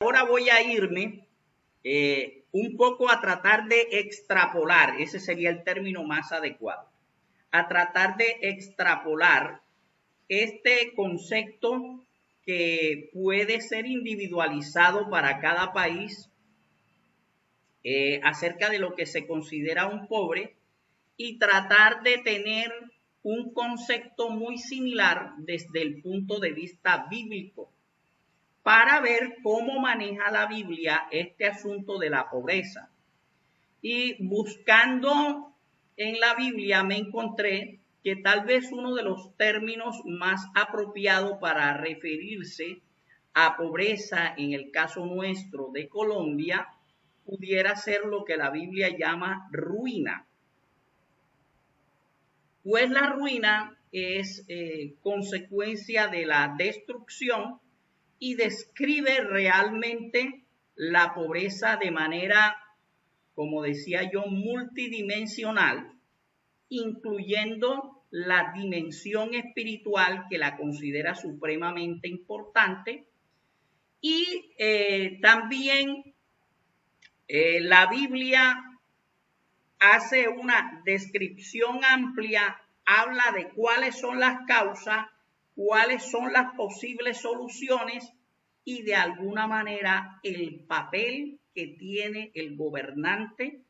ahora voy a irme un poco a tratar de extrapolar, ese sería el término más adecuado, a tratar de extrapolar este concepto que puede ser individualizado para cada país acerca de lo que se considera un pobre y tratar de tener un concepto muy similar desde el punto de vista bíblico para ver cómo maneja la Biblia este asunto de la pobreza. Y buscando en la Biblia me encontré que tal vez uno de los términos más apropiados para referirse a pobreza en el caso nuestro de Colombia pudiera ser lo que la Biblia llama ruina. Pues la ruina es consecuencia de la destrucción y describe realmente la pobreza de manera, como decía yo, multidimensional, incluyendo la dimensión espiritual que la considera supremamente importante y también la Biblia hace una descripción amplia, habla de cuáles son las causas, cuáles son las posibles soluciones y de alguna manera el papel que tiene el gobernante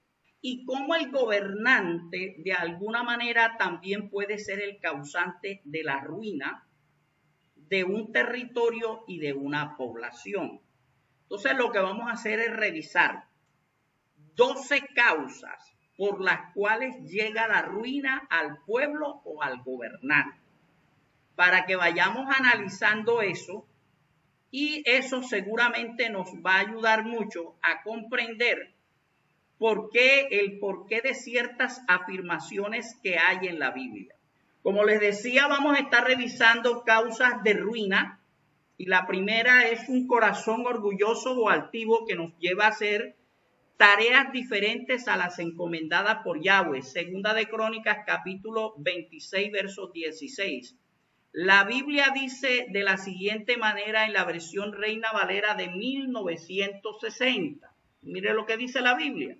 y cómo el gobernante de alguna manera también puede ser el causante de la ruina de un territorio y de una población. Entonces lo que vamos a hacer es revisar 12 causas por las cuales llega la ruina al pueblo o al gobernante, para que vayamos analizando eso y eso seguramente nos va a ayudar mucho a comprender el porqué de ciertas afirmaciones que hay en la Biblia. Como les decía, vamos a estar revisando causas de ruina y la primera es un corazón orgulloso o altivo que nos lleva a hacer tareas diferentes a las encomendadas por Yahweh. Segunda de Crónicas, capítulo 26, verso 16. La Biblia dice de la siguiente manera en la versión Reina Valera de 1960. Mire lo que dice la Biblia.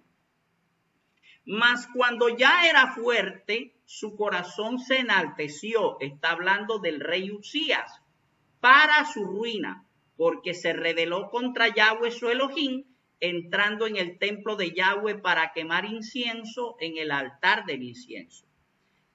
Mas cuando ya era fuerte, su corazón se enalteció. Está hablando del rey Usías, para su ruina, porque se rebeló contra Yahweh su Elohim, entrando en el templo de Yahweh para quemar incienso en el altar del incienso.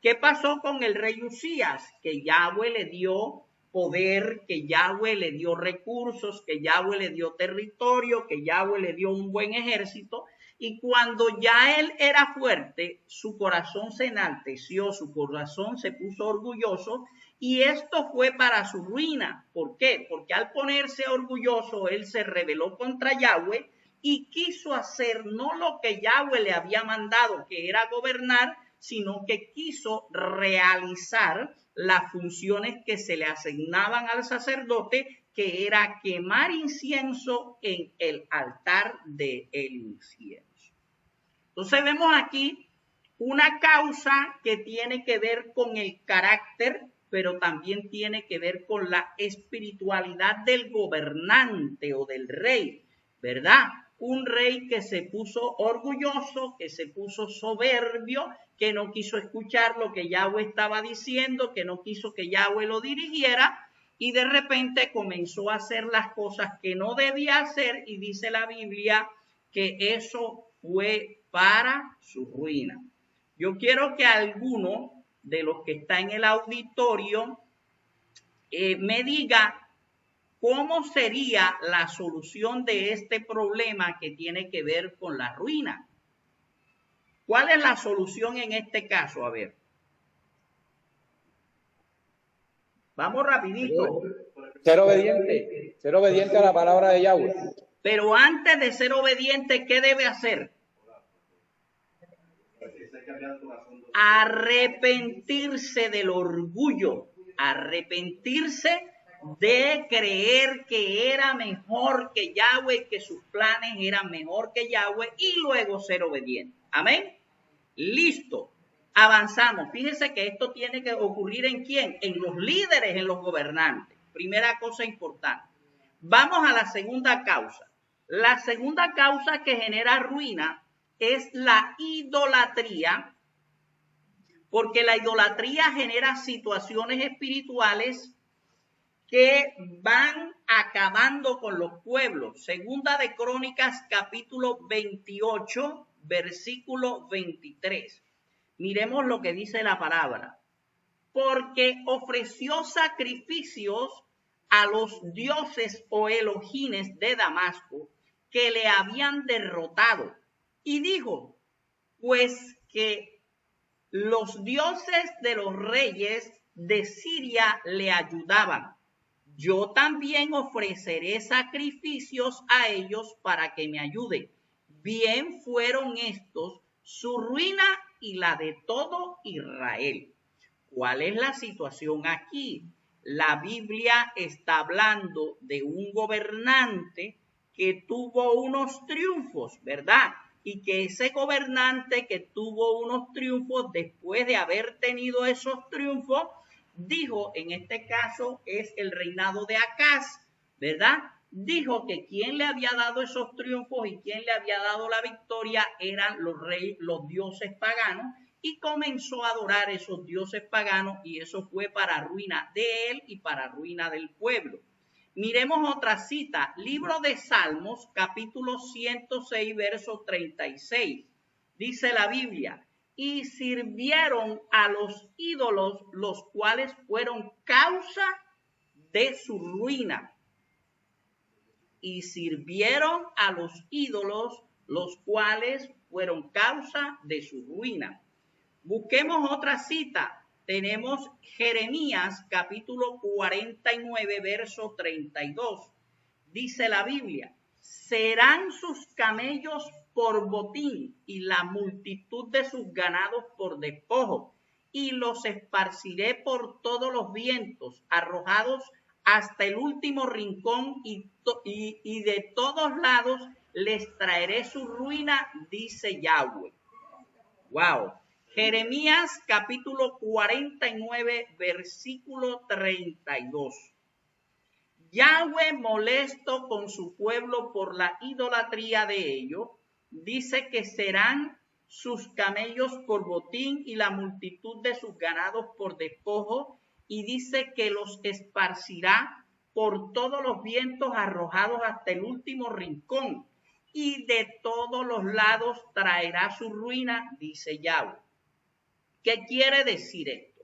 ¿Qué pasó con el rey Usías? Que Yahweh le dio poder, que Yahweh le dio recursos, que Yahweh le dio territorio, que Yahweh le dio un buen ejército. Y cuando ya él era fuerte, su corazón se enalteció, su corazón se puso orgulloso y esto fue para su ruina. ¿Por qué? Porque al ponerse orgulloso, él se rebeló contra Yahweh y quiso hacer no lo que Yahweh le había mandado, que era gobernar, sino que quiso realizar las funciones que se le asignaban al sacerdote, que era quemar incienso en el altar del incienso. Entonces vemos aquí una causa que tiene que ver con el carácter, pero también tiene que ver con la espiritualidad del gobernante o del rey, ¿verdad? Un rey que se puso orgulloso, que se puso soberbio, que no quiso escuchar lo que Yahweh estaba diciendo, que no quiso que Yahweh lo dirigiera y de repente comenzó a hacer las cosas que no debía hacer y dice la Biblia que eso fue para su ruina. Yo quiero que alguno de los que está en el auditorio me diga ¿cómo sería la solución de este problema que tiene que ver con la ruina? ¿Cuál es la solución en este caso? A ver. Vamos rapidito. Ser obediente a la palabra de Yahweh. Pero antes de ser obediente, ¿qué debe hacer? Arrepentirse del orgullo, arrepentirse de creer que era mejor que Yahweh, que sus planes eran mejor que Yahweh y luego ser obediente. Amén. Listo. Avanzamos. Fíjense que esto tiene que ocurrir ¿en quién? En los líderes, en los gobernantes. Primera cosa importante. Vamos a la segunda causa. La segunda causa que genera ruina es la idolatría, porque la idolatría genera situaciones espirituales que van acabando con los pueblos. Segunda de Crónicas, capítulo 28, versículo 23. Miremos lo que dice la palabra. Porque ofreció sacrificios a los dioses o elogines de Damasco que le habían derrotado. Y dijo, pues que los dioses de los reyes de Siria le ayudaban. Yo también ofreceré sacrificios a ellos para que me ayuden. Bien fueron estos su ruina y la de todo Israel. ¿Cuál es la situación aquí? La Biblia está hablando de un gobernante que tuvo unos triunfos, ¿verdad? Y que ese gobernante que tuvo unos triunfos, después de haber tenido esos triunfos, dijo, en este caso es el reinado de Acaz, ¿verdad? Dijo que quien le había dado esos triunfos y quien le había dado la victoria eran los dioses paganos, y comenzó a adorar esos dioses paganos, y eso fue para ruina de él y para ruina del pueblo. Miremos otra cita, libro de Salmos, capítulo 106, verso 36. Dice la Biblia, y sirvieron a los ídolos, los cuales fueron causa de su ruina. Y sirvieron a los ídolos, los cuales fueron causa de su ruina. Busquemos otra cita. Tenemos Jeremías capítulo 49, verso 32. Dice la Biblia, serán sus camellos por botín y la multitud de sus ganados por despojo, y los esparciré por todos los vientos, arrojados hasta el último rincón, y de todos lados les traeré su ruina, dice Yahweh. Wow. Jeremías capítulo 49, versículo 32. Yahweh, molesto con su pueblo por la idolatría de ellos, dice que serán sus camellos por botín y la multitud de sus ganados por despojo, y dice que los esparcirá por todos los vientos, arrojados hasta el último rincón, y de todos los lados traerá su ruina, dice Yahweh. ¿Qué quiere decir esto?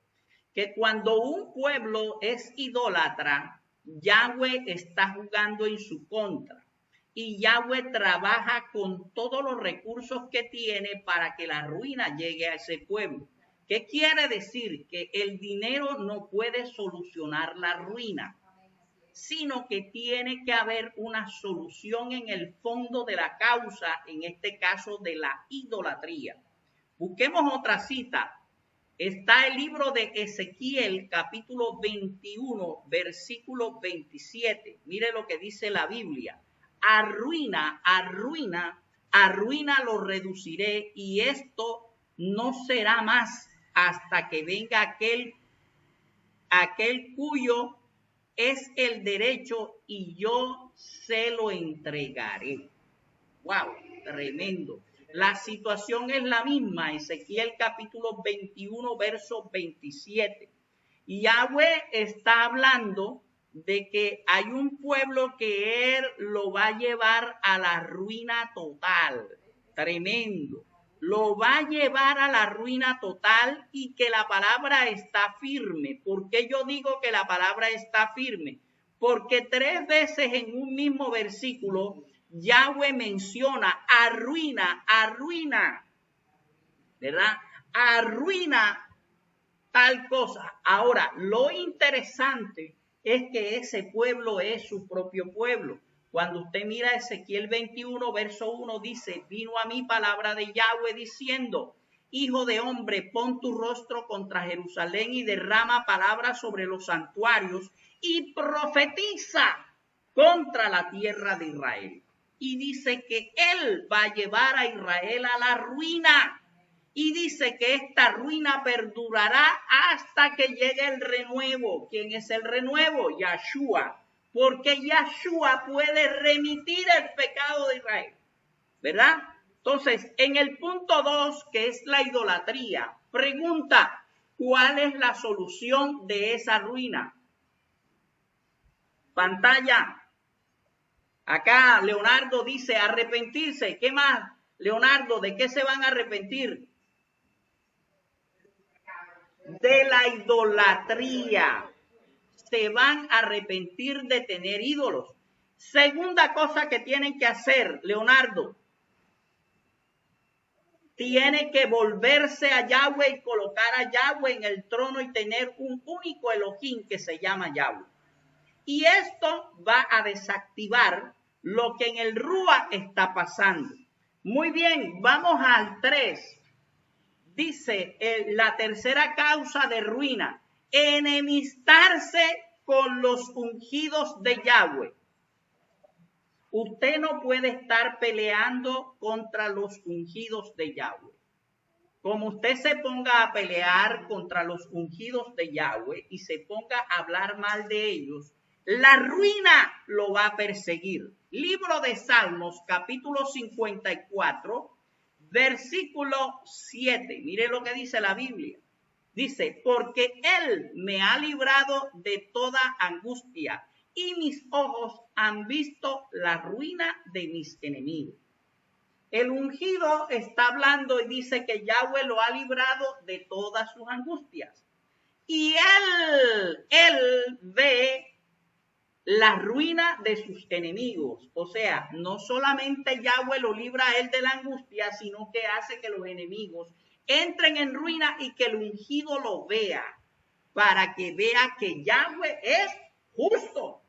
Que cuando un pueblo es idólatra, Yahweh está jugando en su contra, y Yahweh trabaja con todos los recursos que tiene para que la ruina llegue a ese pueblo. ¿Qué quiere decir? Que el dinero no puede solucionar la ruina, sino que tiene que haber una solución en el fondo de la causa, en este caso de la idolatría. Busquemos otra cita. Está el libro de Ezequiel, capítulo 21, versículo 27. Mire lo que dice la Biblia. Arruina, arruina, arruina lo reduciré, y esto no será más hasta que venga aquel cuyo es el derecho, y yo se lo entregaré. Wow, tremendo. La situación es la misma, Ezequiel capítulo 21, verso 27. Y Yahweh está hablando de que hay un pueblo que él lo va a llevar a la ruina total. Tremendo. Lo va a llevar a la ruina total, y que la palabra está firme. ¿Por qué yo digo que la palabra está firme? Porque 3 veces en un mismo versículo Yahweh menciona arruina, arruina, ¿verdad? Arruina tal cosa. Ahora, lo interesante es que ese pueblo es su propio pueblo. Cuando usted mira Ezequiel 21, verso 1, dice, vino a mí palabra de Yahweh diciendo, hijo de hombre, pon tu rostro contra Jerusalén y derrama palabras sobre los santuarios y profetiza contra la tierra de Israel. Y dice que él va a llevar a Israel a la ruina. Y dice que esta ruina perdurará hasta que llegue el renuevo. ¿Quién es el renuevo? Yahshua. Porque Yahshua puede remitir el pecado Israel, ¿verdad? Entonces, en el punto 2, que es la idolatría, pregunta, ¿cuál es la solución de esa ruina? Pantalla. Acá Leonardo dice arrepentirse. ¿Qué más, Leonardo? ¿De qué se van a arrepentir? De la idolatría. Se van a arrepentir de tener ídolos. Segunda cosa que tienen que hacer, Leonardo. Tiene que volverse a Yahweh y colocar a Yahweh en el trono y tener un único Elohim que se llama Yahweh. Y esto va a desactivar lo que en el Rúa está pasando. Muy bien, vamos al 3. Dice la tercera causa de ruina, enemistarse con los ungidos de Yahweh. Usted no puede estar peleando contra los ungidos de Yahweh. Como usted se ponga a pelear contra los ungidos de Yahweh y se ponga a hablar mal de ellos, la ruina lo va a perseguir. Libro de Salmos, capítulo 54, versículo 7. Mire lo que dice la Biblia. Dice, porque Él me ha librado de toda angustia y mis ojos han visto la ruina de mis enemigos. El ungido está hablando y dice que Yahweh lo ha librado de todas sus angustias. Y él ve la ruina de sus enemigos. O sea, no solamente Yahweh lo libra a él de la angustia, sino que hace que los enemigos entren en ruina y que el ungido lo vea, para que vea que Yahweh es justo.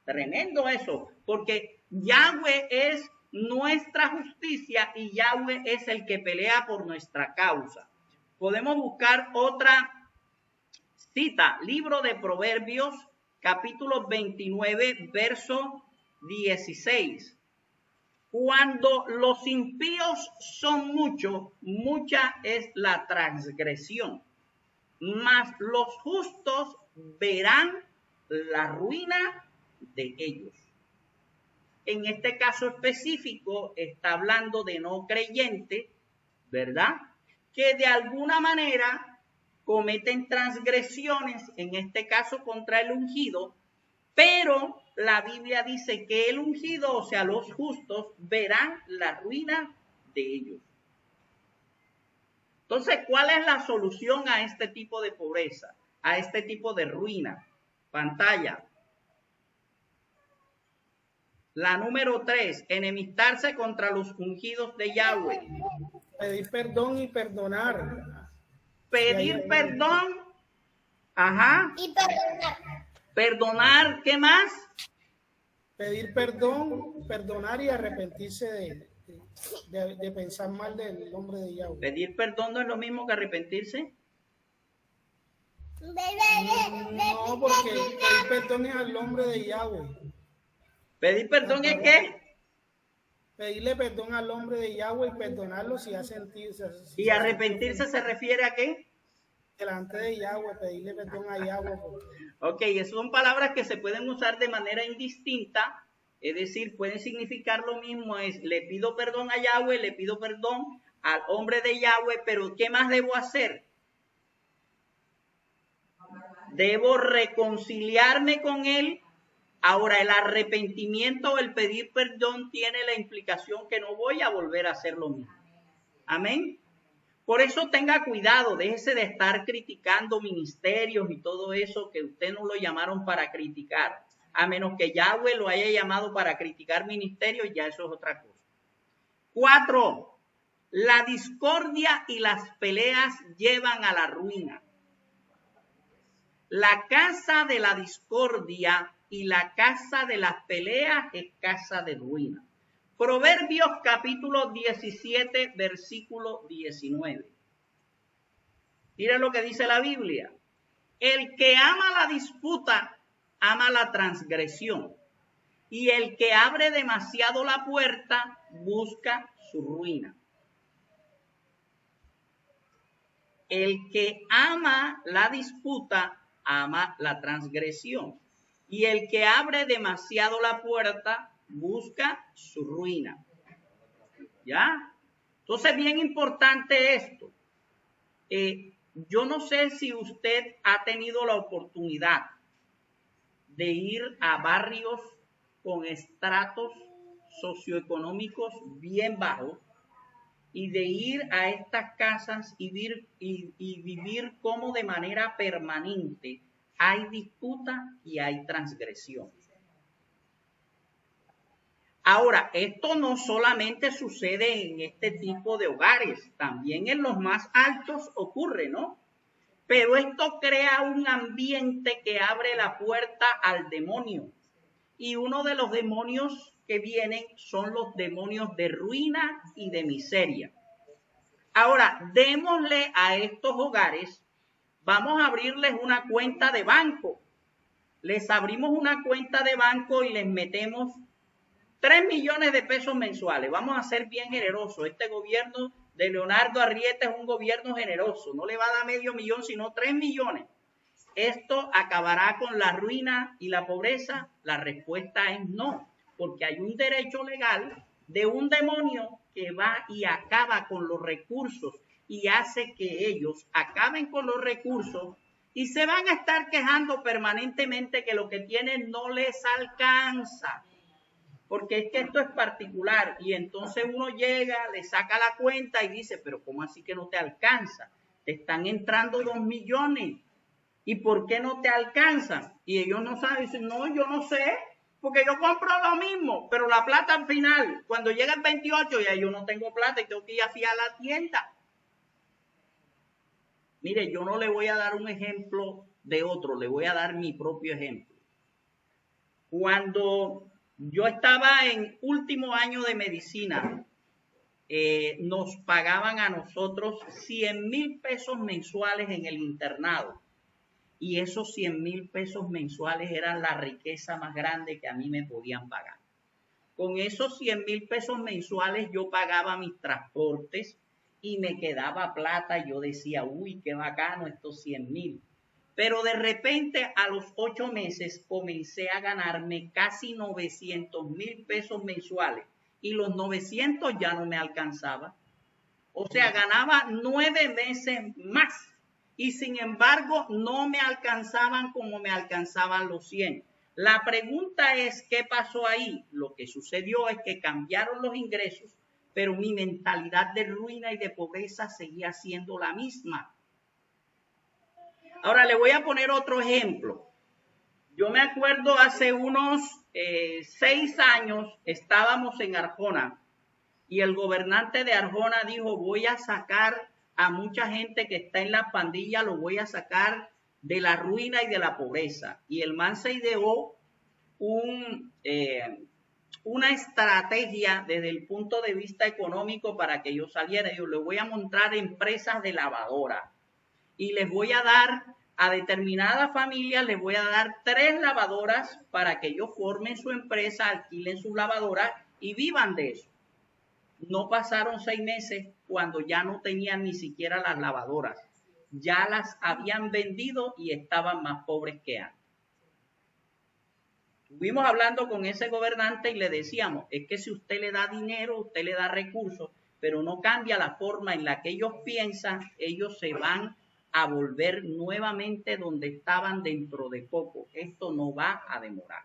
Tremendo eso, porque Yahweh es nuestra justicia y Yahweh es el que pelea por nuestra causa. Podemos buscar otra cita, libro de Proverbios, capítulo 29, verso 16. Cuando los impíos son muchos, mucha es la transgresión, mas los justos verán la ruina de ellos. En este caso específico está hablando de no creyentes, ¿verdad? Que de alguna manera cometen transgresiones, en este caso contra el ungido, pero la Biblia dice que el ungido, o sea, los justos, verán la ruina de ellos. Entonces, ¿cuál es la solución a este tipo de pobreza, a este tipo de ruina? Pantalla. La número 3, enemistarse contra los ungidos de Yahweh. Pedir perdón y perdonar. Pedir perdón. Ajá. Y perdonar. Perdonar, ¿qué más? Pedir perdón, perdonar y arrepentirse de pensar mal del nombre de Yahweh. Pedir perdón no es lo mismo que arrepentirse. No, porque pedir perdón es al nombre de Yahweh. ¿Pedir perdón es qué? Pedirle perdón al hombre de Yahweh y perdonarlo si ha sentido. ¿Y arrepentirse se refiere a qué? Delante de Yahweh, pedirle perdón a Yahweh. Ok, esas son palabras que se pueden usar de manera indistinta, es decir, pueden significar lo mismo, es le pido perdón a Yahweh, le pido perdón al hombre de Yahweh, pero ¿qué más debo hacer? Debo reconciliarme con él. Ahora, el arrepentimiento o el pedir perdón tiene la implicación que no voy a volver a hacer lo mismo. Amén. Por eso tenga cuidado, déjese de estar criticando ministerios y todo eso que usted no lo llamaron para criticar. A menos que Yahweh lo haya llamado para criticar ministerios, ya eso es otra cosa. 4. La discordia y las peleas llevan a la ruina. La casa de la discordia y la casa de las peleas es casa de ruina. Proverbios capítulo 17, versículo 19. Mira lo que dice la Biblia. El que ama la disputa, ama la transgresión. Y el que abre demasiado la puerta, busca su ruina. El que ama la disputa, ama la transgresión. Y el que abre demasiado la puerta, busca su ruina. ¿ya? Entonces, bien importante esto. Yo no sé si usted ha tenido la oportunidad de ir a barrios con estratos socioeconómicos bien bajos y de ir a estas casas y vivir como de manera permanente hay disputa y hay transgresión. Ahora, esto no solamente sucede en este tipo de hogares, también en los más altos ocurre, ¿no? Pero esto crea un ambiente que abre la puerta al demonio. Y uno de los demonios que vienen son los demonios de ruina y de miseria. Ahora, démosle a estos hogares, vamos a abrirles una cuenta de banco. Les abrimos una cuenta de banco y les metemos 3 millones de pesos mensuales. Vamos a ser bien generosos. Este gobierno de Leonardo Arrieta es un gobierno generoso. No le va a dar medio millón, sino 3 millones. ¿Esto acabará con la ruina y la pobreza? La respuesta es no, porque hay un derecho legal de un demonio que va y acaba con los recursos y hace que ellos acaben con los recursos y se van a estar quejando permanentemente que lo que tienen no les alcanza. Porque es que esto es particular y entonces uno llega, le saca la cuenta y dice, pero ¿cómo así que no te alcanza? Te están entrando 2 millones. ¿Y por qué no te alcanzan? Y ellos no saben, dicen, no, yo no sé, porque yo compro lo mismo, pero la plata al final, cuando llega el 28, ya yo no tengo plata y tengo que ir así a la tienda. Mire, yo no le voy a dar un ejemplo de otro, le voy a dar mi propio ejemplo. Cuando yo estaba en último año de medicina, nos pagaban a nosotros 100,000 pesos mensuales en el internado. Y esos 100,000 pesos mensuales eran la riqueza más grande que a mí me podían pagar. Con esos 100,000 pesos mensuales yo pagaba mis transportes y me quedaba plata y yo decía, uy, qué bacano estos 100,000. Pero de repente a los 8 meses comencé a ganarme casi 900,000 pesos mensuales y los 900 ya no me alcanzaba. O sea, ganaba 9 meses más y sin embargo no me alcanzaban como me alcanzaban los 100. La pregunta es, ¿qué pasó ahí? Lo que sucedió es que cambiaron los ingresos, pero mi mentalidad de ruina y de pobreza seguía siendo la misma. Ahora le voy a poner otro ejemplo. Yo me acuerdo hace unos 6 años estábamos en Arjona y el gobernante de Arjona dijo, voy a sacar a mucha gente que está en la pandilla, lo voy a sacar de la ruina y de la pobreza. Y el man se ideó una estrategia desde el punto de vista económico para que yo saliera. Yo les voy a montar empresas de lavadora y les voy a dar a determinadas familias, les voy a dar 3 lavadoras para que ellos formen su empresa, alquilen sus lavadoras y vivan de eso. No pasaron 6 meses cuando ya no tenían ni siquiera las lavadoras. Ya las habían vendido y estaban más pobres que antes. Estuvimos hablando con ese gobernante y le decíamos, es que si usted le da dinero, usted le da recursos, pero no cambia la forma en la que ellos piensan, ellos se van a volver nuevamente donde estaban dentro de poco. Esto no va a demorar.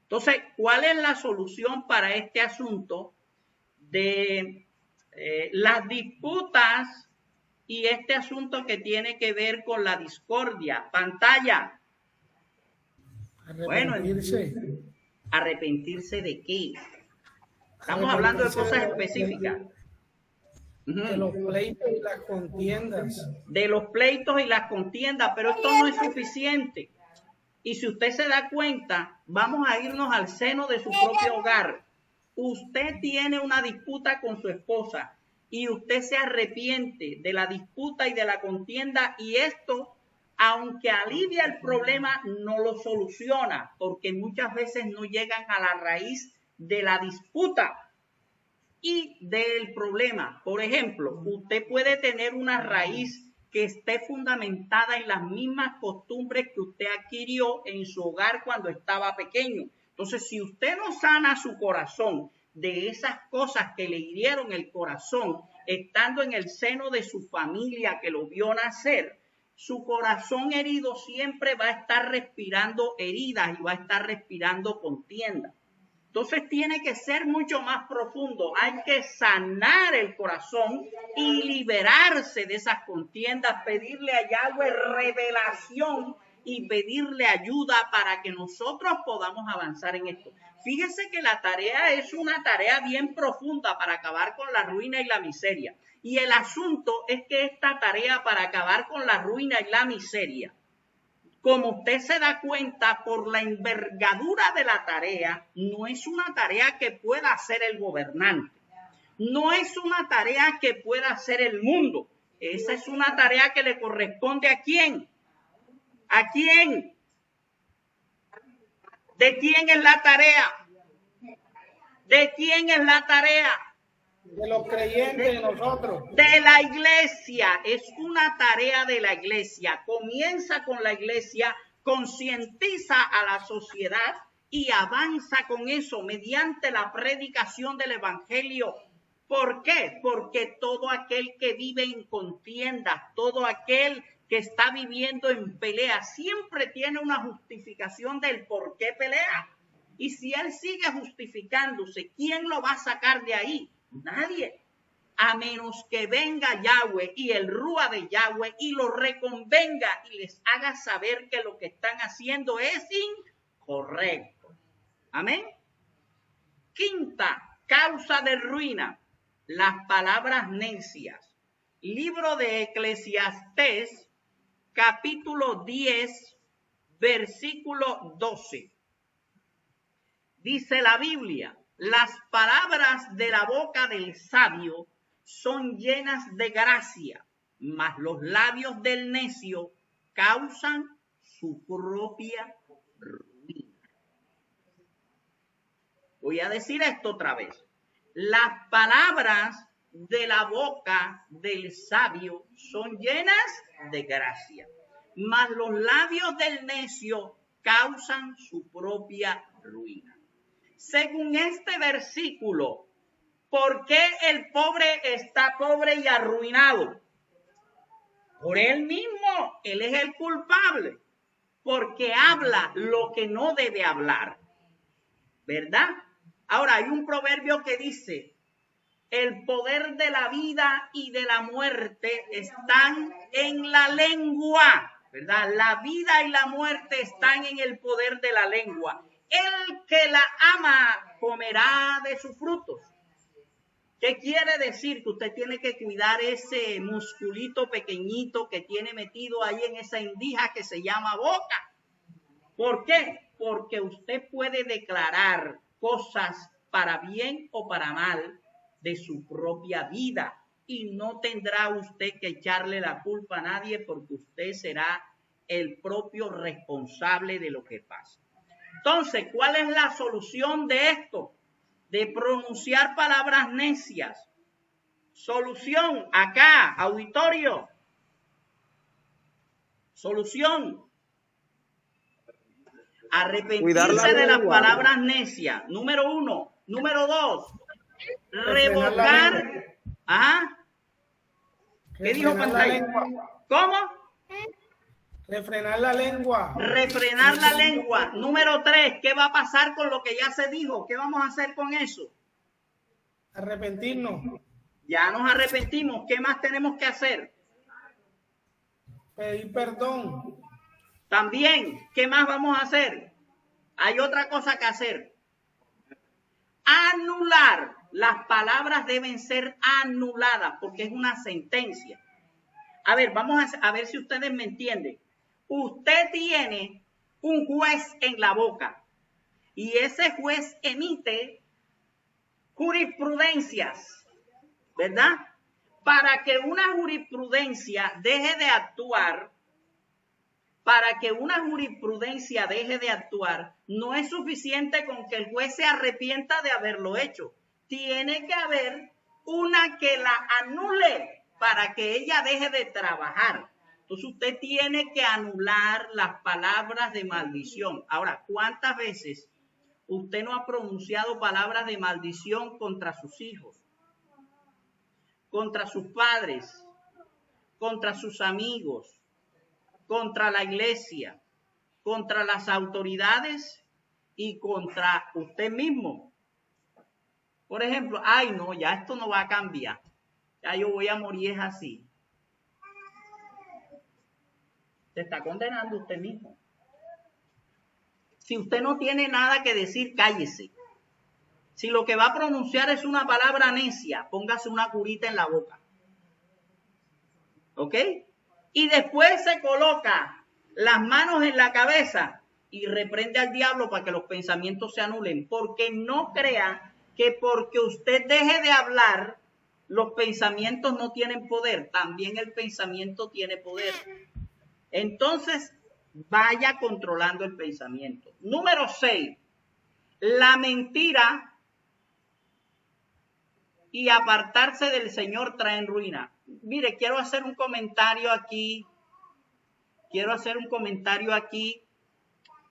Entonces, ¿cuál es la solución para este asunto de las disputas y este asunto que tiene que ver con la discordia? Pantalla. Arrepentirse. Bueno, ¿arrepentirse de qué? Estamos hablando de cosas específicas. De los pleitos y las contiendas. De los pleitos y las contiendas, pero esto no es suficiente. Y si usted se da cuenta, vamos a irnos al seno de su propio hogar. Usted tiene una disputa con su esposa y usted se arrepiente de la disputa y de la contienda y esto, aunque alivia el problema, no lo soluciona porque muchas veces no llegan a la raíz de la disputa y del problema. Por ejemplo, usted puede tener una raíz que esté fundamentada en las mismas costumbres que usted adquirió en su hogar cuando estaba pequeño. Entonces, si usted no sana su corazón de esas cosas que le hirieron el corazón, estando en el seno de su familia que lo vio nacer, su corazón herido siempre va a estar respirando heridas y va a estar respirando contienda. Entonces tiene que ser mucho más profundo. Hay que sanar el corazón y liberarse de esas contiendas, pedirle a Yahweh revelación y pedirle ayuda para que nosotros podamos avanzar en esto. Fíjese que la tarea es una tarea bien profunda para acabar con la ruina y la miseria. Y el asunto es que esta tarea para acabar con la ruina y la miseria, como usted se da cuenta por la envergadura de la tarea, no es una tarea que pueda hacer el gobernante. No es una tarea que pueda hacer el mundo. Esa es una tarea que le corresponde ¿a quién? ¿A quién? ¿De quién es la tarea? ¿De quién es la tarea? De los creyentes, de nosotros. De la iglesia. Es una tarea de la iglesia. Comienza con la iglesia, concientiza a la sociedad y avanza con eso mediante la predicación del evangelio. ¿Por qué? Porque todo aquel que vive en contienda, todo aquel que está viviendo en pelea, siempre tiene una justificación del por qué pelea. Y si él sigue justificándose, ¿quién lo va a sacar de ahí? Nadie. A menos que venga Yahweh y el Rúa de Yahweh y lo reconvenga y les haga saber que lo que están haciendo es incorrecto. Amén. Quinta causa de ruina, las palabras necias. Libro de Eclesiastés, capítulo 10, versículo 12. Dice la Biblia: las palabras de la boca del sabio son llenas de gracia, mas los labios del necio causan su propia ruina. Voy a decir esto otra vez. Las palabras de la boca del sabio son llenas de gracia, mas los labios del necio causan su propia ruina. Según este versículo, ¿por qué el pobre está pobre y arruinado? Por él mismo, él es el culpable, porque habla lo que no debe hablar, ¿verdad? Ahora, hay un proverbio que dice: el poder de la vida y de la muerte están en la lengua, ¿verdad? La vida y la muerte están en el poder de la lengua. El que la ama comerá de sus frutos. ¿Qué quiere decir? Que usted tiene que cuidar ese musculito pequeñito que tiene metido ahí en esa endija que se llama boca. ¿Por qué? Porque usted puede declarar cosas para bien o para mal de su propia vida y no tendrá usted que echarle la culpa a nadie, porque usted será el propio responsable de lo que pasa. Entonces, ¿cuál es la solución de esto? De pronunciar palabras necias. Solución, acá, auditorio. Solución. Arrepentirse de las palabras necias. Número 1. Número 2. Revocar. ¿Ah? ¿Qué dijo pantalla? ¿Cómo? Refrenar la lengua. Refrenar la lengua. Número 3. ¿Qué va a pasar con lo que ya se dijo? ¿Qué vamos a hacer con eso? Arrepentirnos. Ya nos arrepentimos. ¿Qué más tenemos que hacer? Pedir perdón. También, ¿qué más vamos a hacer? Hay otra cosa que hacer. Anular. Las palabras deben ser anuladas porque es una sentencia. A ver, vamos a ver si ustedes me entienden. Usted tiene un juez en la boca y ese juez emite jurisprudencias, ¿verdad? Para que una jurisprudencia deje de actuar, no es suficiente con que el juez se arrepienta de haberlo hecho. Tiene que haber una que la anule para que ella deje de trabajar. Entonces usted tiene que anular las palabras de maldición. Ahora, ¿cuántas veces usted no ha pronunciado palabras de maldición contra sus hijos, contra sus padres, contra sus amigos, contra la iglesia, contra las autoridades y contra usted mismo. Por ejemplo, ay no, ya esto no va a cambiar, ya yo voy a morir es así. Se está condenando usted mismo. Si usted no tiene nada que decir, cállese. Si lo que va a pronunciar es una palabra necia, póngase una curita en la boca. ¿Ok? Y después se coloca las manos en la cabeza y reprende al diablo para que los pensamientos se anulen. Porque no crea que porque usted deje de hablar, los pensamientos no tienen poder. También el pensamiento tiene poder. Entonces, vaya controlando el pensamiento. Número 6. La mentira y apartarse del Señor traen ruina. Mire, quiero hacer un comentario aquí.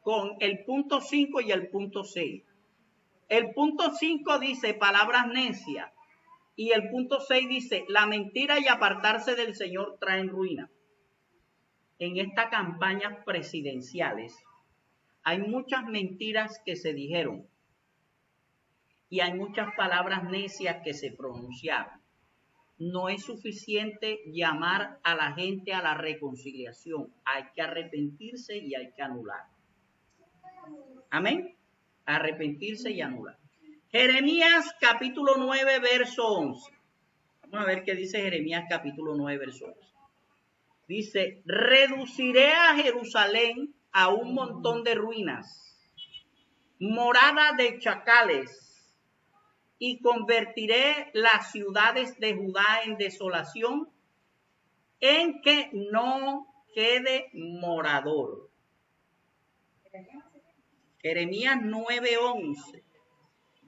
Con el punto 5 y el punto 6. El punto 5 dice palabras necias. Y el punto 6 dice, la mentira y apartarse del Señor traen ruina. En estas campañas presidenciales hay muchas mentiras que se dijeron y hay muchas palabras necias que se pronunciaron. No es suficiente llamar a la gente a la reconciliación. Hay que arrepentirse y hay que anular. Amén. Arrepentirse y anular. Jeremías capítulo 9, verso 11. Vamos a ver qué dice Jeremías capítulo 9, verso 11. Dice, reduciré a Jerusalén a un montón de ruinas, morada de chacales, y convertiré las ciudades de Judá en desolación, en que no quede morador. Jeremías 9:11.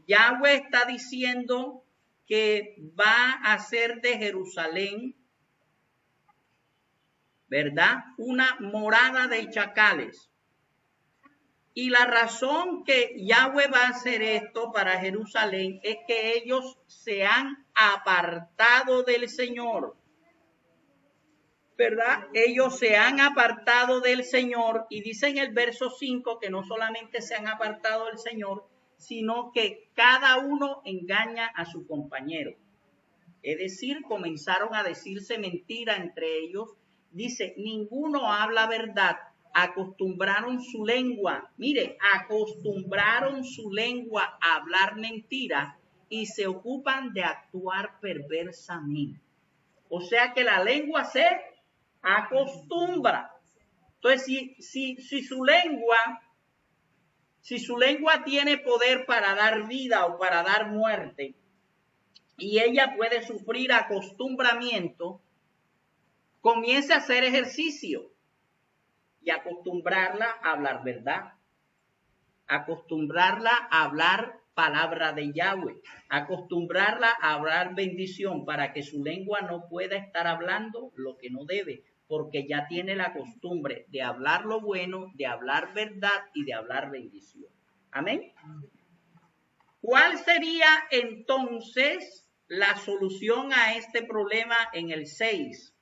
Yahweh está diciendo que va a hacer de Jerusalén, ¿verdad?, una morada de chacales. Y la razón que Yahweh va a hacer esto para Jerusalén es que ellos se han apartado del Señor, ¿verdad? Ellos se han apartado del Señor y dice en el verso 5 que no solamente se han apartado del Señor, sino que cada uno engaña a su compañero. Es decir, comenzaron a decirse mentira entre ellos. Dice, ninguno habla verdad. Acostumbraron su lengua. Mire, acostumbraron su lengua a hablar mentira y se ocupan de actuar perversamente. O sea que la lengua se acostumbra. Entonces, si su lengua tiene poder para dar vida o para dar muerte, y ella puede sufrir acostumbramiento, comience a hacer ejercicio y acostumbrarla a hablar verdad, acostumbrarla a hablar palabra de Yahweh, acostumbrarla a hablar bendición para que su lengua no pueda estar hablando lo que no debe, porque ya tiene la costumbre de hablar lo bueno, de hablar verdad y de hablar bendición. Amén. ¿Cuál sería entonces la solución a este problema en el 6?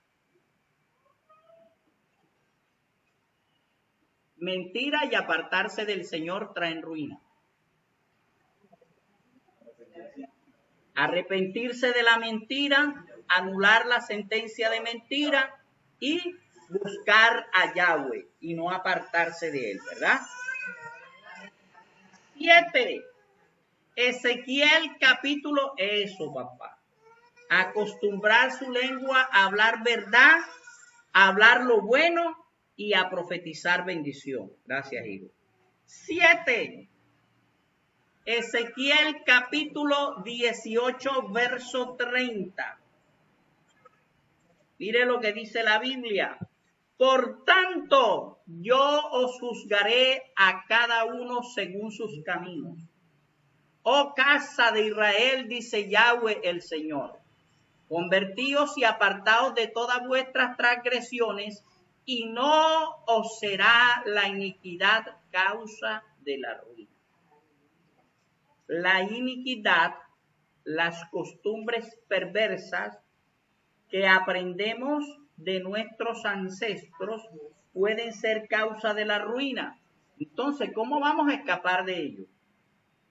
Mentira y apartarse del Señor traen ruina. Arrepentirse de la mentira, anular la sentencia de mentira y buscar a Yahweh y no apartarse de él, ¿verdad? 7. Ezequiel capítulo, eso papá. Acostumbrar su lengua a hablar verdad, a hablar lo bueno y a profetizar bendición. Gracias, hijo. 7. Ezequiel capítulo 18, verso 30. Mire lo que dice la Biblia. Por tanto, yo os juzgaré a cada uno según sus caminos. Oh casa de Israel, dice Yahweh el Señor, convertíos y apartaos de todas vuestras transgresiones, y no os será la iniquidad causa de la ruina. la iniquidad, las costumbres perversas que aprendemos de nuestros ancestros pueden ser causa de la ruina. Entonces, ¿cómo vamos a escapar de ello?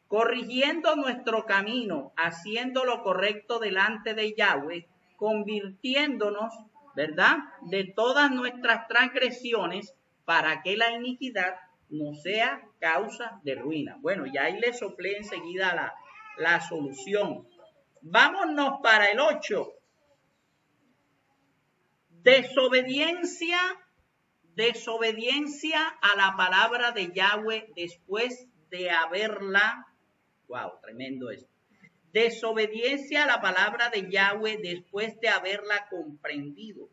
Corrigiendo nuestro camino, haciendo lo correcto delante de Yahweh, convirtiéndonos, ¿verdad?, de todas nuestras transgresiones para que la iniquidad no sea causa de ruina. Bueno, ya ahí le soplé enseguida la solución. Vámonos para el 8. Desobediencia a la palabra de Yahweh después de haberla, wow, tremendo esto. Desobediencia a la palabra de Yahweh después de haberla comprendido.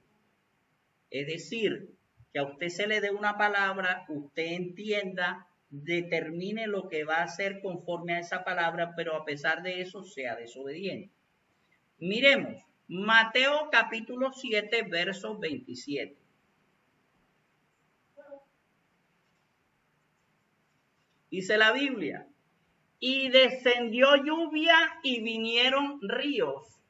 Es decir, que a usted se le dé una palabra, usted entienda, determine lo que va a hacer conforme a esa palabra, pero a pesar de eso sea desobediente. Miremos, Mateo capítulo 7, verso 27. Dice la Biblia, y descendió lluvia y vinieron ríos,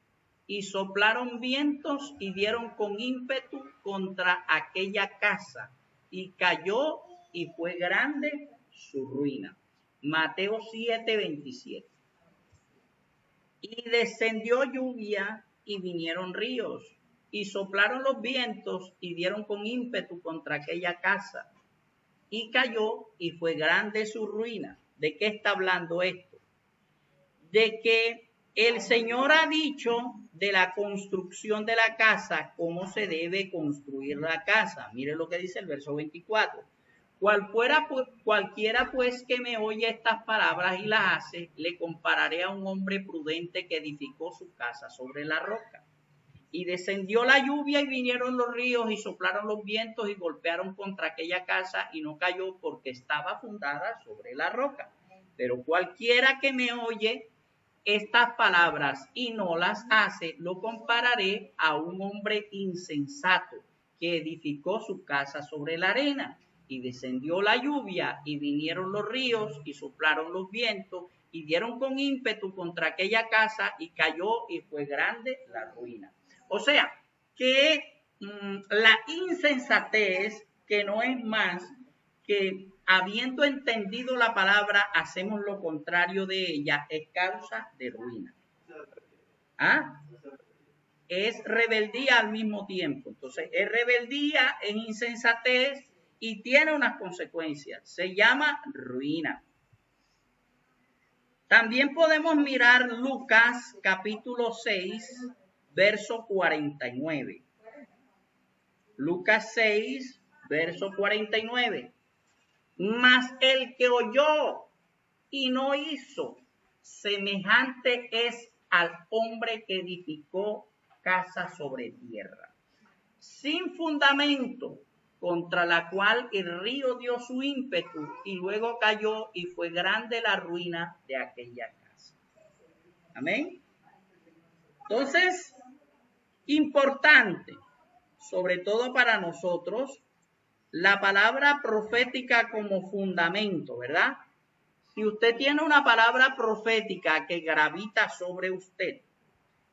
y soplaron vientos y dieron con ímpetu contra aquella casa, y cayó y fue grande su ruina. Mateo 7, 27. Y descendió lluvia y vinieron ríos, y soplaron los vientos y dieron con ímpetu contra aquella casa, y cayó y fue grande su ruina. ¿De qué está hablando esto? De que el Señor ha dicho de la construcción de la casa, cómo se debe construir la casa. Mire lo que dice el verso 24. Cualquiera pues que me oye estas palabras y las hace, le compararé a un hombre prudente que edificó su casa sobre la roca. Y descendió la lluvia y vinieron los ríos y soplaron los vientos y golpearon contra aquella casa y no cayó porque estaba fundada sobre la roca. Pero cualquiera que me oye estas palabras y no las hace, lo compararé a un hombre insensato que edificó su casa sobre la arena. Y descendió la lluvia y vinieron los ríos y soplaron los vientos y dieron con ímpetu contra aquella casa y cayó y fue grande la ruina. O sea, que la insensatez, que no es más que habiendo entendido la palabra, hacemos lo contrario de ella, es causa de ruina. ¿Ah? Es rebeldía al mismo tiempo. Entonces, es rebeldía, es insensatez y tiene unas consecuencias. Se llama ruina. También podemos mirar Lucas capítulo 6, verso 49. Lucas 6, verso 49. Mas el que oyó y no hizo, semejante es al hombre que edificó casa sobre tierra, sin fundamento, contra la cual el río dio su ímpetu y luego cayó y fue grande la ruina de aquella casa. Amén. Entonces, importante, sobre todo para nosotros, la palabra profética como fundamento, ¿verdad? Si usted tiene una palabra profética que gravita sobre usted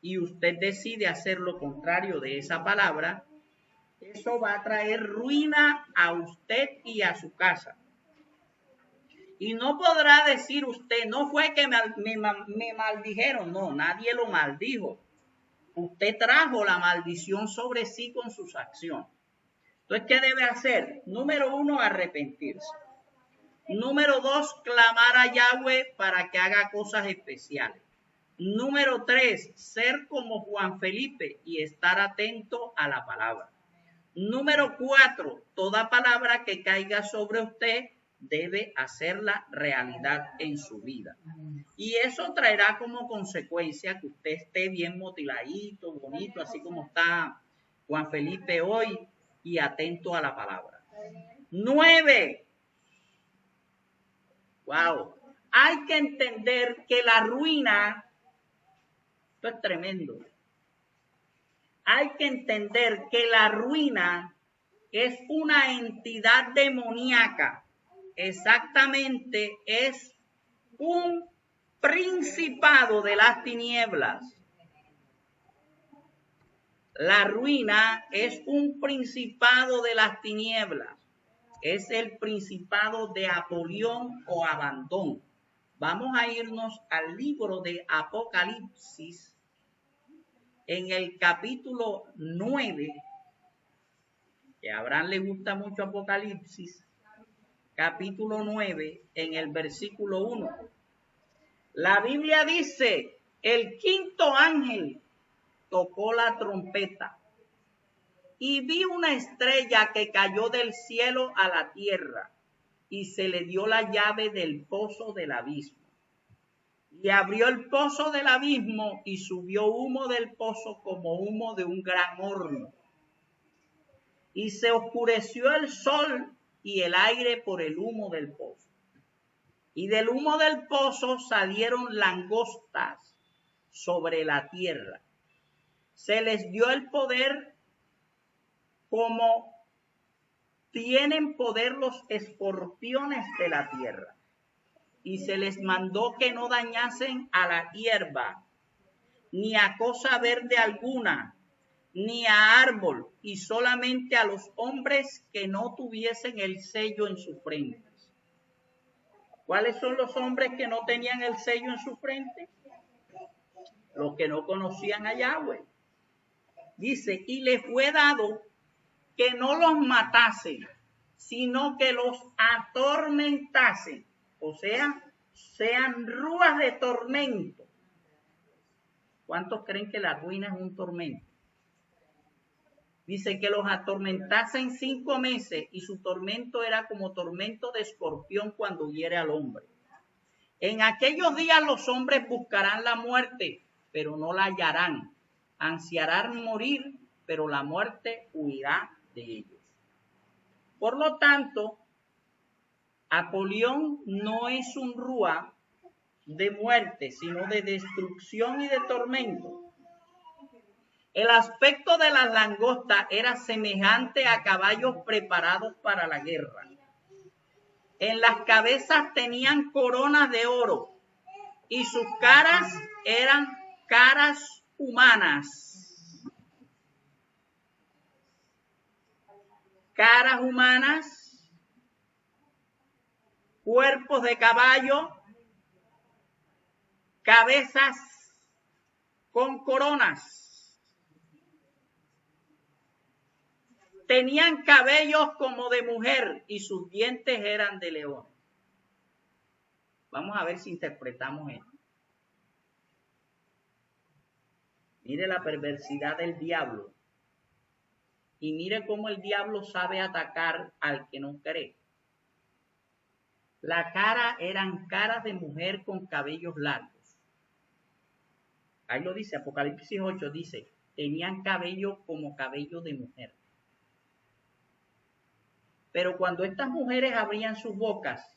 y usted decide hacer lo contrario de esa palabra, eso va a traer ruina a usted y a su casa. Y no podrá decir usted, no fue que me maldijeron, no, nadie lo maldijo. Usted trajo la maldición sobre sí con sus acciones. Entonces, ¿qué debe hacer? Número 1, arrepentirse. Número 2, clamar a Yahweh para que haga cosas especiales. Número 3, ser como Juan Felipe y estar atento a la palabra. Número 4, toda palabra que caiga sobre usted debe hacerla realidad en su vida. Y eso traerá como consecuencia que usted esté bien motiladito, bonito, así como está Juan Felipe hoy, y atento a la palabra. 9. Wow. Hay que entender que la ruina, esto es tremendo. Hay que entender que la ruina es una entidad demoníaca. Exactamente, es un principado de las tinieblas. La ruina es un principado de las tinieblas. Es el principado de Apolión o Abandón. Vamos a irnos al libro de Apocalipsis en el capítulo 9. Que a Abraham le gusta mucho Apocalipsis. Capítulo 9 en el versículo 1. La Biblia dice, el quinto ángel tocó la trompeta y vi una estrella que cayó del cielo a la tierra y se le dio la llave del pozo del abismo. Y abrió el pozo del abismo y subió humo del pozo como humo de un gran horno. Y se oscureció el sol y el aire por el humo del pozo. Y del humo del pozo salieron langostas sobre la tierra. Se les dio el poder como tienen poder los escorpiones de la tierra. Y se les mandó que no dañasen a la hierba, ni a cosa verde alguna, ni a árbol, y solamente a los hombres que no tuviesen el sello en su frente. ¿Cuáles son los hombres que no tenían el sello en su frente? Los que no conocían a Yahweh. Dice, y les fue dado que no los matasen, sino que los atormentasen. O sea, sean rúas de tormento. ¿Cuántos creen que la ruina es un tormento? Dice que los atormentasen 5 meses y su tormento era como tormento de escorpión cuando hiere al hombre. En aquellos días los hombres buscarán la muerte, pero no la hallarán. Ansiarán morir, pero la muerte huirá de ellos. Por lo tanto, Apolión no es un rúa de muerte, sino de destrucción y de tormento. El aspecto de las langostas era semejante a caballos preparados para la guerra. En las cabezas tenían coronas de oro y sus caras eran caras humanas. Caras humanas, cuerpos de caballo, cabezas con coronas. Tenían cabellos como de mujer y sus dientes eran de león. Vamos a ver si interpretamos esto. Mire la perversidad del diablo. Y mire cómo el diablo sabe atacar al que no cree. La cara eran caras de mujer con cabellos largos. Ahí lo dice, Apocalipsis 8 dice, tenían cabello como cabello de mujer. Pero cuando estas mujeres abrían sus bocas,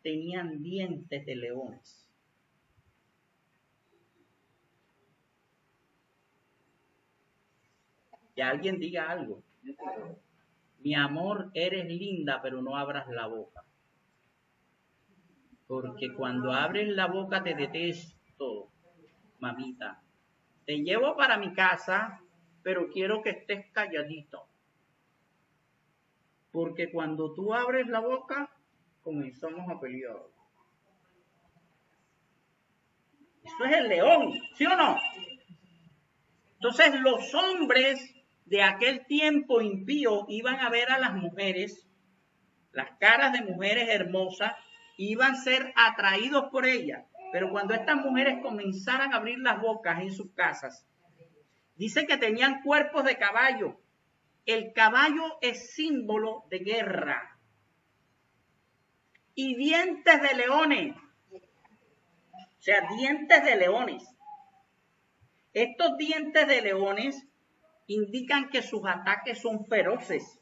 tenían dientes de leones. Que alguien diga algo. Mi amor, eres linda, pero no abras la boca. Porque cuando abres la boca te detesto, mamita. Te llevo para mi casa, pero quiero que estés calladito. Porque cuando tú abres la boca, comenzamos a pelear. Eso es el león, ¿sí o no? Entonces los hombres de aquel tiempo impío iban a ver a las mujeres, las caras de mujeres hermosas, iban a ser atraídos por ellas. Pero cuando estas mujeres comenzaran a abrir las bocas en sus casas, dice que tenían cuerpos de caballo. El caballo es símbolo de guerra. Y dientes de leones. O sea, dientes de leones. Estos dientes de leones indican que sus ataques son feroces.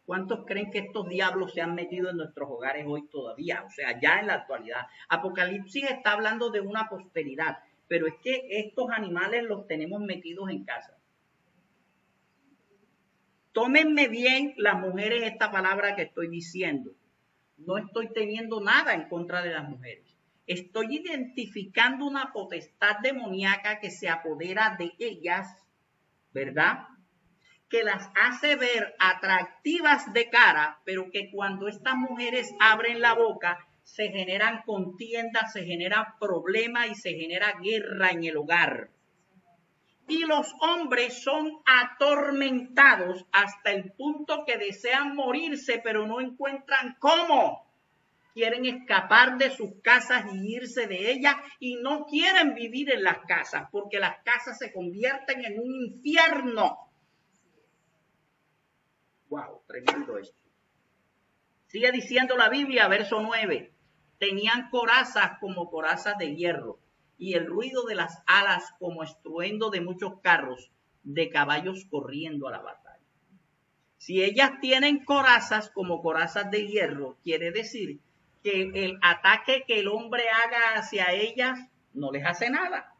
¿Cuántos creen que estos diablos se han metido en nuestros hogares hoy todavía? O sea, ya en la actualidad. Apocalipsis está hablando de una posteridad. Pero es que estos animales los tenemos metidos en casa. Tómenme bien las mujeres esta palabra que estoy diciendo. No estoy teniendo nada en contra de las mujeres. Estoy identificando una potestad demoníaca que se apodera de ellas, ¿verdad? Que las hace ver atractivas de cara, pero que cuando estas mujeres abren la boca, se generan contiendas, se genera problemas y se genera guerra en el hogar. Y los hombres son atormentados hasta el punto que desean morirse, pero no encuentran cómo. Quieren escapar de sus casas y irse de ellas y no quieren vivir en las casas porque las casas se convierten en un infierno. Wow, tremendo esto. Sigue diciendo la Biblia, verso 9. Tenían corazas como corazas de hierro y el ruido de las alas como estruendo de muchos carros de caballos corriendo a la batalla. Si ellas tienen corazas como corazas de hierro, quiere decir que el ataque que el hombre haga hacia ellas no les hace nada.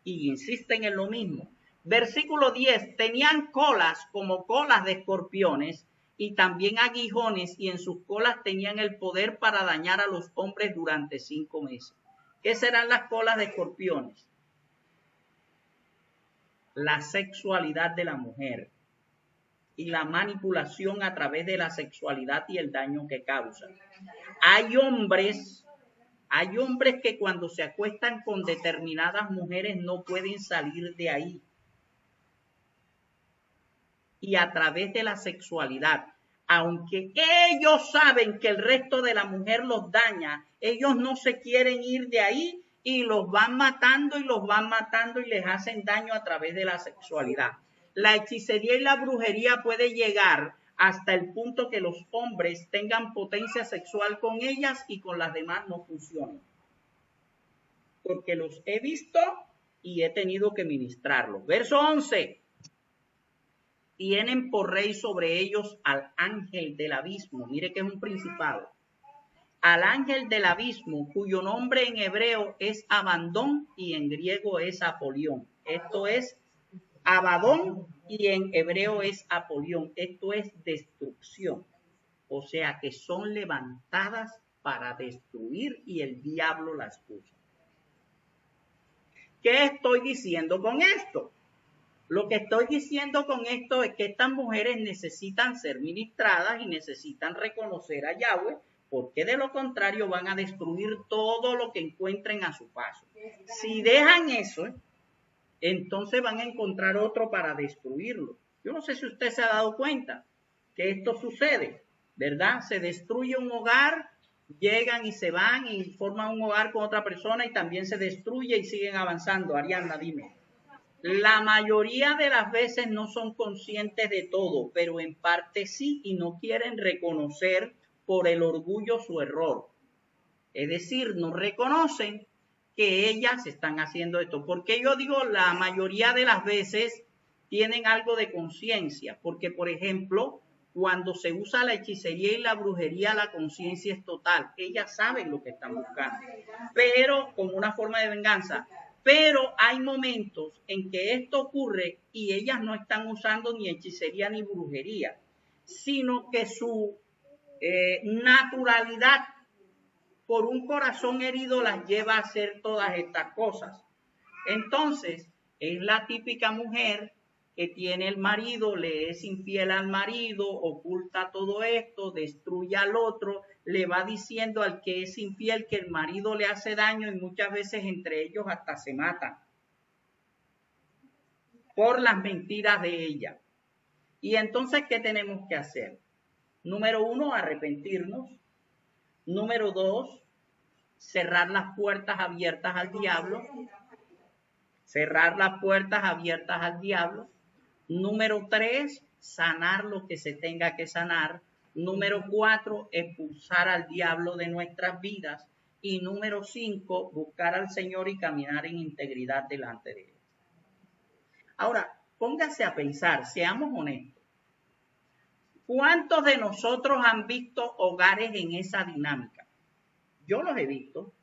Y insisten en lo mismo. Versículo 10, tenían colas como colas de escorpiones y también aguijones y en sus colas tenían el poder para dañar a los hombres durante 5 meses. ¿Qué serán las colas de escorpiones? La sexualidad de la mujer y la manipulación a través de la sexualidad y el daño que causa. Hay hombres que cuando se acuestan con determinadas mujeres no pueden salir de ahí. Y a través de la sexualidad, aunque ellos saben que el resto de la mujer los daña, ellos no se quieren ir de ahí y los van matando y les hacen daño a través de la sexualidad. La hechicería y la brujería puede llegar hasta el punto que los hombres tengan potencia sexual con ellas y con las demás no funcionen. Porque los he visto y he tenido que ministrarlos. Verso 11. Tienen por rey sobre ellos al ángel del abismo. Mire que es un principado. Al ángel del abismo, cuyo nombre en hebreo es Abadón y en griego es Apolión. Esto es Abadón y en hebreo es Apolión. Esto es destrucción. O sea que son levantadas para destruir y el diablo las usa. ¿Qué estoy diciendo con esto? Lo que estoy diciendo con esto es que estas mujeres necesitan ser ministradas y necesitan reconocer a Yahweh, porque de lo contrario van a destruir todo lo que encuentren a su paso. Si dejan eso, entonces van a encontrar otro para destruirlo. Yo no sé si usted se ha dado cuenta que esto sucede, ¿verdad? Se destruye un hogar, llegan y se van y forman un hogar con otra persona y también se destruye y siguen avanzando. Ariadna, dime. La mayoría de las veces no son conscientes de todo, pero en parte sí y no quieren reconocer por el orgullo su error. Es decir, no reconocen que ellas están haciendo esto. Porque yo digo la mayoría de las veces tienen algo de conciencia, porque por ejemplo, cuando se usa la hechicería y la brujería, la conciencia es total. Ellas saben lo que están buscando, pero como una forma de venganza. Pero hay momentos en que esto ocurre y ellas no están usando ni hechicería ni brujería, sino que su naturalidad por un corazón herido las lleva a hacer todas estas cosas. Entonces, es la típica mujer que tiene el marido, le es infiel al marido, oculta todo esto, destruye al otro, le va diciendo al que es infiel que el marido le hace daño y muchas veces entre ellos hasta se matan por las mentiras de ella. Y entonces, ¿qué tenemos que hacer? Número 1, arrepentirnos. Número 2, cerrar las puertas abiertas al diablo. Cerrar las puertas abiertas al diablo. Número 3, sanar lo que se tenga que sanar. Número 4, expulsar al diablo de nuestras vidas. Y número 5, buscar al Señor y caminar en integridad delante de Él. Ahora, póngase a pensar, seamos honestos. ¿Cuántos de nosotros han visto hogares en esa dinámica? Yo los he visto.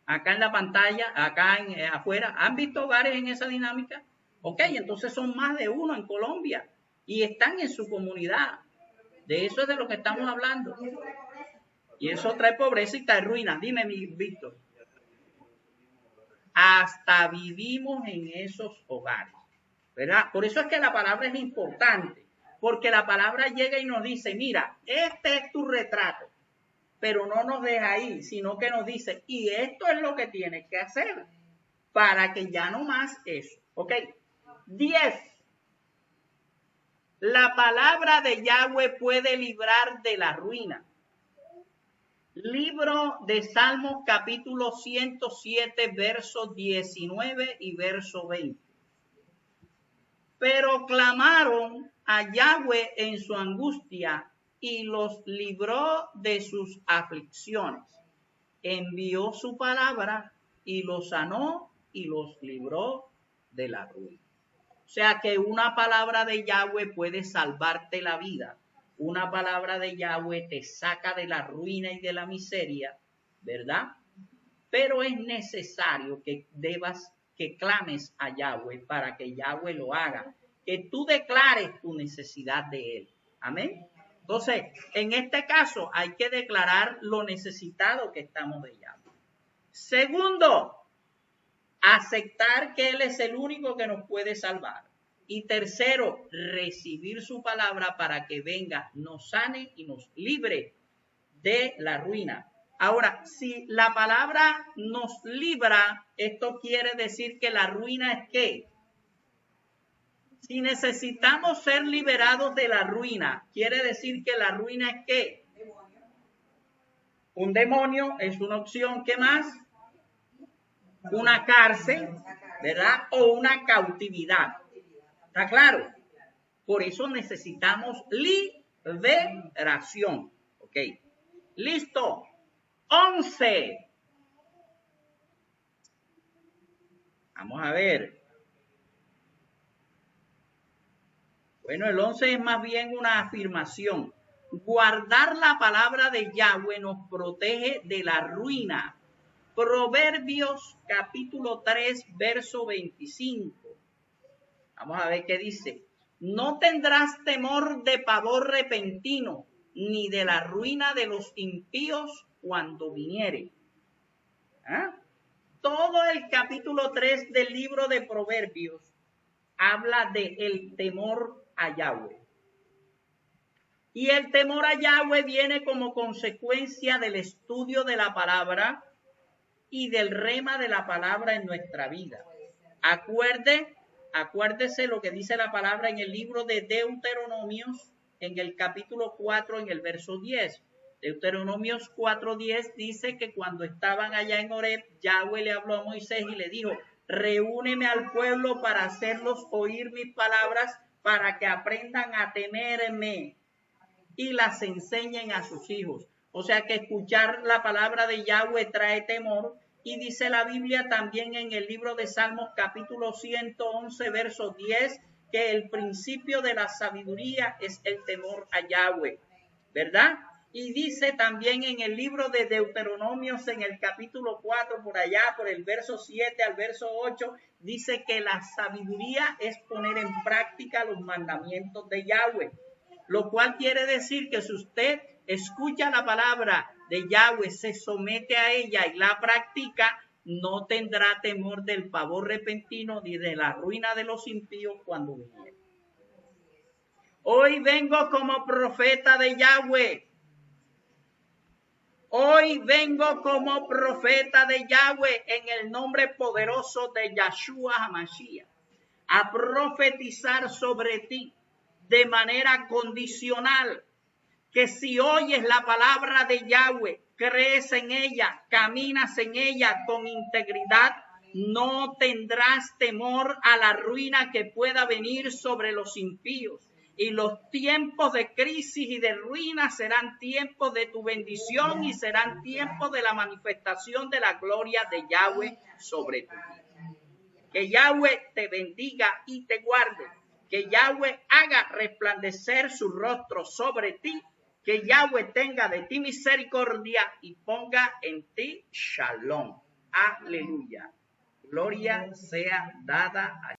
Acá en la pantalla, acá afuera, ¿han visto hogares en esa dinámica? Ok, entonces son más de uno en Colombia y están en su comunidad. De eso es de lo que estamos hablando. Y eso trae pobreza y trae ruina. Dime, mi Víctor. Hasta vivimos en esos hogares, ¿verdad? Por eso es que la palabra es importante, porque la palabra llega y nos dice, mira, este es tu retrato, pero no nos deja ahí, sino que nos dice, y esto es lo que tienes que hacer para que ya no más eso. ¿Ok? 10. La palabra de Yahweh puede librar de la ruina. Libro de Salmos, capítulo 107, versos 19 y verso 20. Pero clamaron a Yahweh en su angustia y los libró de sus aflicciones. Envió su palabra y los sanó y los libró de la ruina. O sea que una palabra de Yahweh puede salvarte la vida. Una palabra de Yahweh te saca de la ruina y de la miseria, ¿verdad? Pero es necesario que clames a Yahweh para que Yahweh lo haga, que tú declares tu necesidad de él. Amén. Entonces, en este caso hay que declarar lo necesitado que estamos de Yahweh. Segundo, aceptar que él es el único que nos puede salvar. Y tercero, recibir su palabra para que venga, nos sane y nos libre de la ruina. Ahora, si la palabra nos libra, esto quiere decir que la ruina es ¿qué? Si necesitamos ser liberados de la ruina, quiere decir que la ruina es ¿qué? Un demonio es una opción. ¿Qué más? Una cárcel, ¿verdad? O una cautividad. ¿Está claro? Por eso necesitamos liberación. ¿Ok? Listo. 11. Vamos a ver. Bueno, el 11 es más bien una afirmación. Guardar la palabra de Yahweh nos protege de la ruina. Proverbios capítulo 3, verso 25. Vamos a ver qué dice. No tendrás temor de pavor repentino, ni de la ruina de los impíos cuando viniere. ¿Ah? Todo el capítulo 3 del libro de Proverbios habla de el temor a Yahweh. Y el temor a Yahweh viene como consecuencia del estudio de la y del rema de la palabra en nuestra vida. Acuérdese lo que dice la palabra en el libro de Deuteronomios, en el capítulo 4, en el verso 10. Deuteronomios 4:10 dice que cuando estaban allá en Horeb, Yahweh le habló a Moisés y le dijo, reúneme al pueblo para hacerlos oír mis palabras, para que aprendan a temerme y las enseñen a sus hijos. O sea que escuchar la palabra de Yahweh trae temor. Y dice la Biblia también en el libro de Salmos capítulo 111 verso 10 que el principio de la sabiduría es el temor a Yahweh, ¿verdad? Y dice también en el libro de Deuteronomios en el capítulo 4 por allá, por el verso 7 al verso 8, dice que la sabiduría es poner en práctica los mandamientos de Yahweh, lo cual quiere decir que si usted escucha la palabra de Yahweh, se somete a ella y la practica, no tendrá temor del pavor repentino ni de la ruina de los impíos cuando viene. Hoy vengo como profeta de Yahweh. Hoy vengo como profeta de Yahweh en el nombre poderoso de Yahshua HaMashiach a profetizar sobre ti de manera condicional, que si oyes la palabra de Yahweh, crees en ella, caminas en ella con integridad, no tendrás temor a la ruina que pueda venir sobre los impíos. Y los tiempos de crisis y de ruina serán tiempos de tu bendición y serán tiempos de la manifestación de la gloria de Yahweh sobre tu vida. Que Yahweh te bendiga y te guarde. Que Yahweh haga resplandecer su rostro sobre ti. Que Yahweh tenga de ti misericordia y ponga en ti shalom. Aleluya. Gloria sea dada a